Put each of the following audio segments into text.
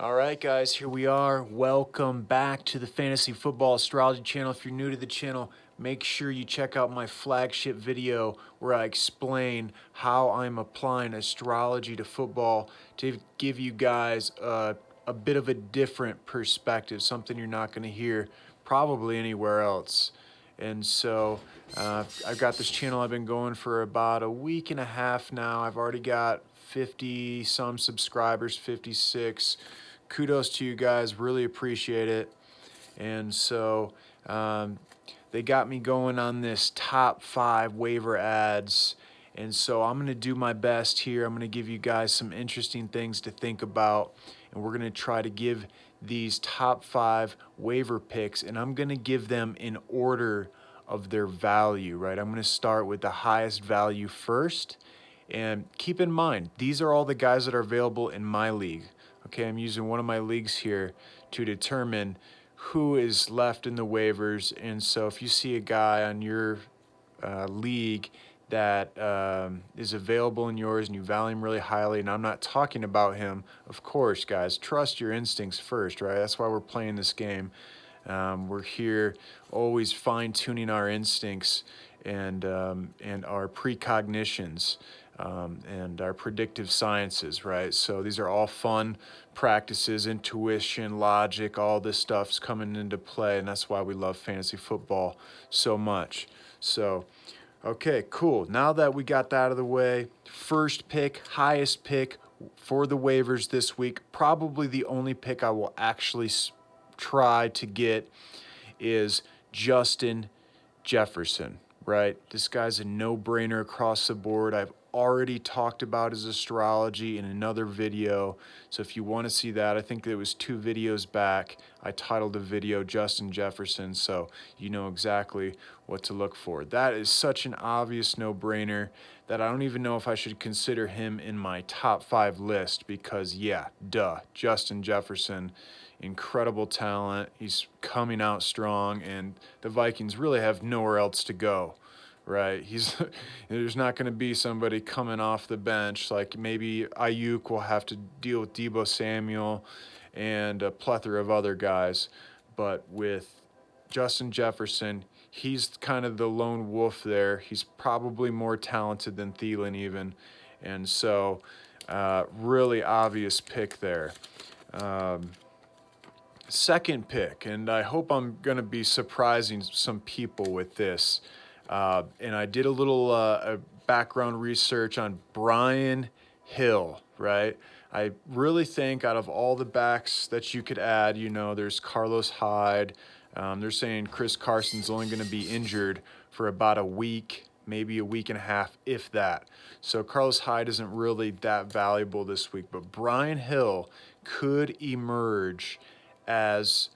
All right, guys, here we are. Welcome back to the Fantasy Football Astrology channel. If you're new to the channel, make sure you check out my flagship video where I explain how I'm applying astrology to football to give you guys a bit of a different perspective, something you're not going to hear probably anywhere else. And so I've got this channel I've been going for about a week and a half now. I've already got 50 some subscribers, 56. Kudos to you guys, really appreciate it. And so they got me going on this top 5 waiver ads. And so I'm going to do my best here. I'm going to give you guys some interesting things to think about. And we're going to try to give these top 5 waiver picks, and I'm going to give them in order of their value, right? I'm going to start with the highest value first. And keep in mind, these are all the guys that are available in my league. Okay, I'm using one of my leagues here to determine who is left in the waivers. And so if you see a guy on your league that is available in yours and you value him really highly, and I'm not talking about him, of course, guys, trust your instincts first, right? That's why we're playing this game. We're here always fine-tuning our instincts and our precognitions and our predictive sciences, right? So these are all fun practices, intuition, logic, all this stuff's coming into play, and that's why we love fantasy football so much. So, okay, cool. Now that we got that out of the way, first pick, highest pick for the waivers this week, probably the only pick I will actually try to get is Justin Jefferson, right? This guy's a no-brainer across the board. I've already talked about his astrology in another video. So if you want to see that, I think it was 2 videos back, I titled the video Justin Jefferson, so you know exactly what to look for. That is such an obvious no-brainer that I don't even know if I should consider him in my top 5 list because, yeah, duh, Justin Jefferson, incredible talent. He's coming out strong, and the Vikings really have nowhere else to go, right? There's not going to be somebody coming off the bench like maybe Aiyuk will have to deal with Deebo Samuel and a plethora of other guys, but with Justin Jefferson, he's kind of the lone wolf there. He's probably more talented than Thielen even, and so really obvious pick there. Second pick, and I hope I'm going to be surprising some people with this. And I did a little background research on Brian Hill, right? I really think out of all the backs that you could add, there's Carlos Hyde. They're saying Chris Carson's only going to be injured for about a week, maybe a week and a half, if that. So Carlos Hyde isn't really that valuable this week, but Brian Hill could emerge as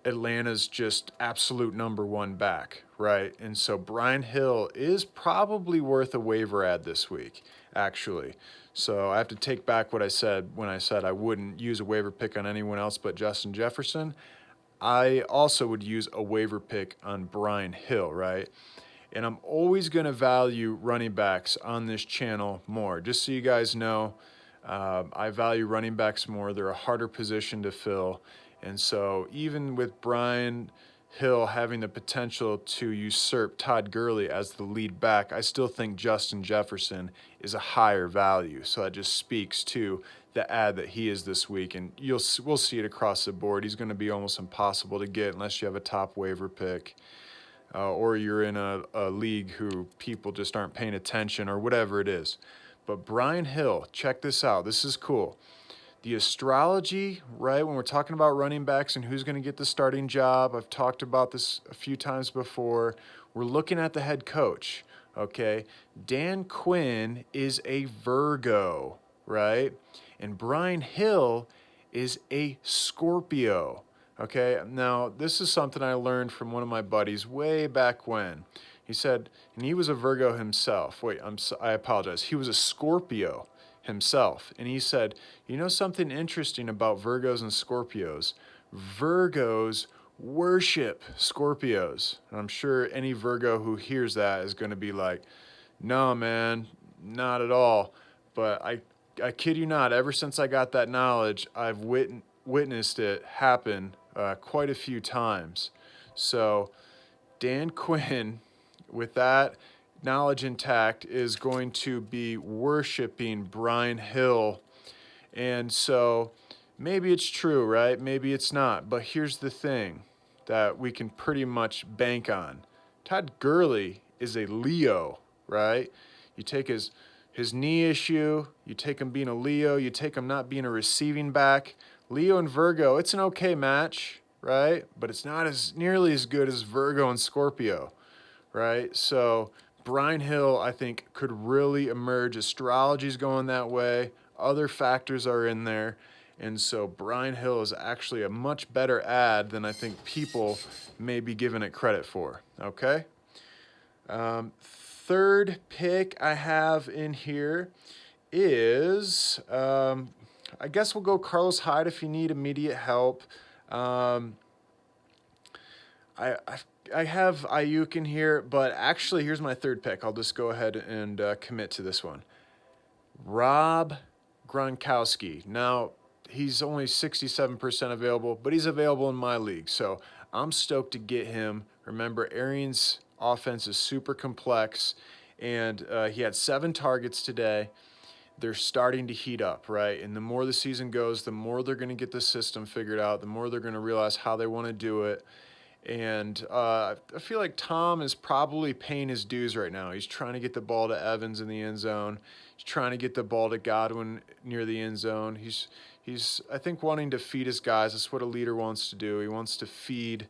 Atlanta's just absolute number 1 back, right? And so Brian Hill is probably worth a waiver ad this week, actually. So I have to take back what I said when I said I wouldn't use a waiver pick on anyone else but Justin Jefferson. I also would use a waiver pick on Brian Hill, right? And I'm always going to value running backs on this channel more. Just so you guys know, I value running backs more. They're a harder position to fill. And so even with Brian Hill having the potential to usurp Todd Gurley as the lead back, I still think Justin Jefferson is a higher value. So that just speaks to the ad that he is this week. And we'll see it across the board. He's going to be almost impossible to get unless you have a top waiver pick. Or you're in a league who people just aren't paying attention or whatever it is. But Brian Hill, check this out. This is cool. The astrology, right, when we're talking about running backs and who's going to get the starting job, I've talked about this a few times before. We're looking at the head coach, okay? Dan Quinn is a Virgo, right? And Brian Hill is a Scorpio. Okay, now this is something I learned from one of my buddies way back when. He said, and he was a Virgo himself. Wait, I apologize. He was a Scorpio himself. And he said, you know something interesting about Virgos and Scorpios? Virgos worship Scorpios. And I'm sure any Virgo who hears that is going to be like, no, man, not at all. But I kid you not, ever since I got that knowledge, I've witnessed it happen quite a few times. So Dan Quinn, with that knowledge intact, is going to be worshiping Brian Hill. And so maybe it's true, right? Maybe it's not. But here's the thing that we can pretty much bank on. Todd Gurley is a Leo, right? You take his knee issue, you take him being a Leo, you take him not being a receiving back. Leo and Virgo, it's an okay match, right? But it's not as nearly as good as Virgo and Scorpio, right? So Brian Hill, I think, could really emerge. Astrology's going that way. Other factors are in there. And so Brian Hill is actually a much better ad than I think people may be giving it credit for, okay? Third pick I have in here is, I guess we'll go Carlos Hyde if you need immediate help. I have Aiyuk in here, but actually here's my third pick. I'll just go ahead and commit to this one. Rob Gronkowski. Now, he's only 67% available, but he's available in my league, so I'm stoked to get him. Remember, Arians' offense is super complex, and he had 7 targets today. They're starting to heat up, right? And the more the season goes, the more they're going to get the system figured out, the more they're going to realize how they want to do it. And I feel like Tom is probably paying his dues right now. He's trying to get the ball to Evans in the end zone. He's trying to get the ball to Godwin near the end zone. He's I think, wanting to feed his guys. That's what a leader wants to do. He wants to feed,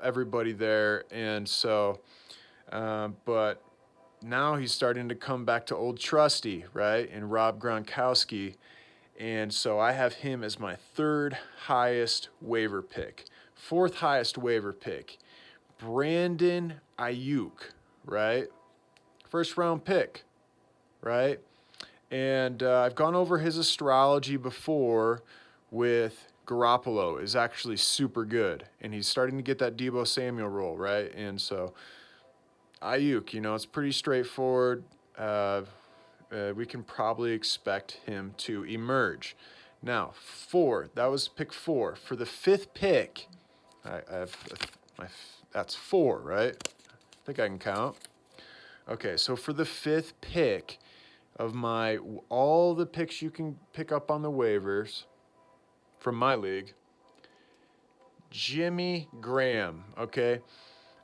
everybody there. And so, but now he's starting to come back to old trusty, right? And Rob Gronkowski. And so I have him as my 3rd highest waiver pick. 4th highest waiver pick, Brandon Aiyuk, right? 1st round pick, right? And I've gone over his astrology before with Garoppolo is actually super good. And he's starting to get that Deebo Samuel role, right? And so Aiyuk, it's pretty straightforward. We can probably expect him to emerge. Now, 4, that was pick 4. For the 5th pick, that's 4, right? I think I can count. Okay, so for the 5th pick of all the picks you can pick up on the waivers from my league, Jimmy Graham, okay?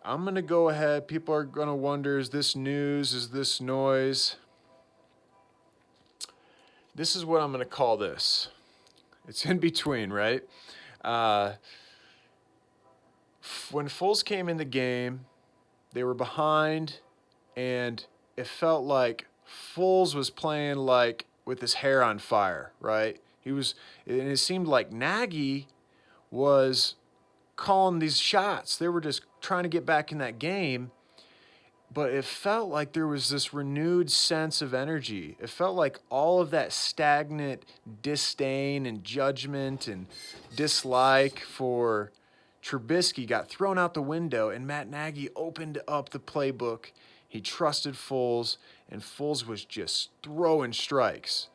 I'm going to go ahead. People are going to wonder, is this news? Is this noise? This is what I'm going to call this. It's in between, right? When Foles came in the game, they were behind, and it felt like Foles was playing like with his hair on fire, right? And it seemed like Nagy was calling these shots. They were just trying to get back in that game, but it felt like there was this renewed sense of energy. It felt like all of that stagnant disdain and judgment and dislike for Trubisky got thrown out the window, and Matt Nagy opened up the playbook. He trusted Foles, and Foles was just throwing strikes.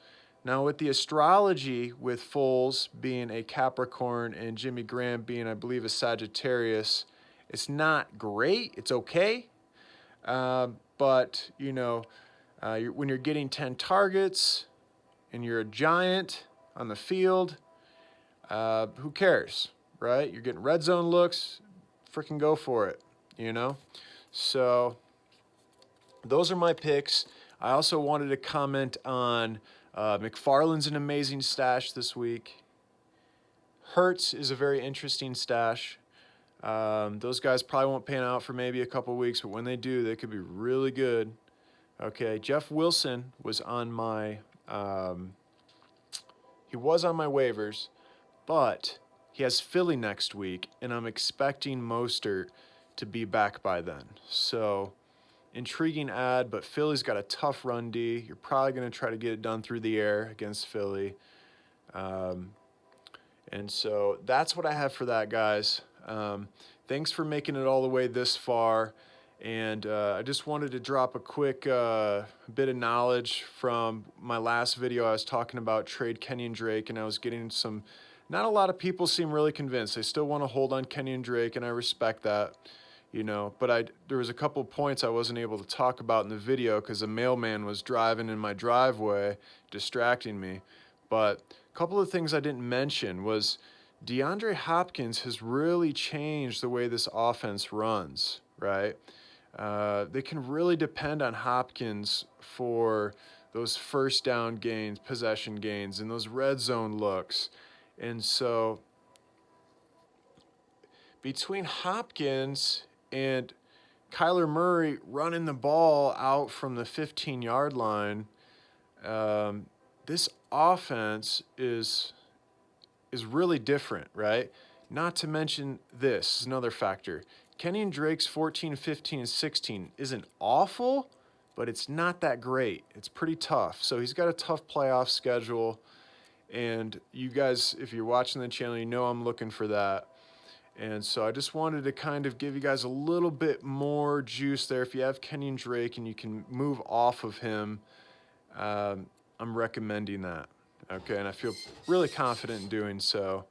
Now, with the astrology, with Foles being a Capricorn and Jimmy Graham being, I believe, a Sagittarius, it's not great. It's okay. But, when you're getting 10 targets and you're a giant on the field, who cares, right? You're getting red zone looks, freaking go for it, So those are my picks. I also wanted to comment on McFarland's an amazing stash this week. Hurts is a very interesting stash. Those guys probably won't pan out for maybe a couple weeks, but when they do, they could be really good. Okay, Jeff Wilson was on my waivers, but he has Philly next week, and I'm expecting Mostert to be back by then. So, intriguing ad, but Philly's got a tough run D. You're probably going to try to get it done through the air against Philly. And so that's what I have for that, guys. Thanks for making it all the way this far. And I just wanted to drop a quick bit of knowledge from my last video. I was talking about trade Kenyon Drake, and I was getting some, not a lot of people seem really convinced. They still want to hold on Kenyon Drake, and I respect that, you know, but there was a couple points I wasn't able to talk about in the video because a mailman was driving in my driveway, distracting me. But a couple of things I didn't mention was DeAndre Hopkins has really changed the way this offense runs, right? They can really depend on Hopkins for those first down gains, possession gains, and those red zone looks. And so between Hopkins and Kyler Murray running the ball out from the 15-yard line, this offense is really different, right? Not to mention this is another factor. Kenyon Drake's 14, 15, and 16 isn't awful, but it's not that great. It's pretty tough. So he's got a tough playoff schedule. And you guys, if you're watching the channel, you know I'm looking for that. And so I just wanted to kind of give you guys a little bit more juice there. If you have Kenyon Drake and you can move off of him, I'm recommending that. Okay, and I feel really confident in doing so.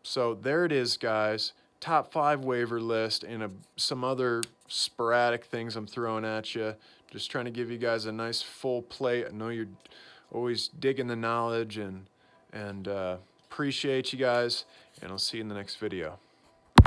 So there it is, guys. Top 5 waiver list and some other sporadic things I'm throwing at you. Just trying to give you guys a nice full plate. I know you're always digging the knowledge, and appreciate you guys, and I'll see you in the next video.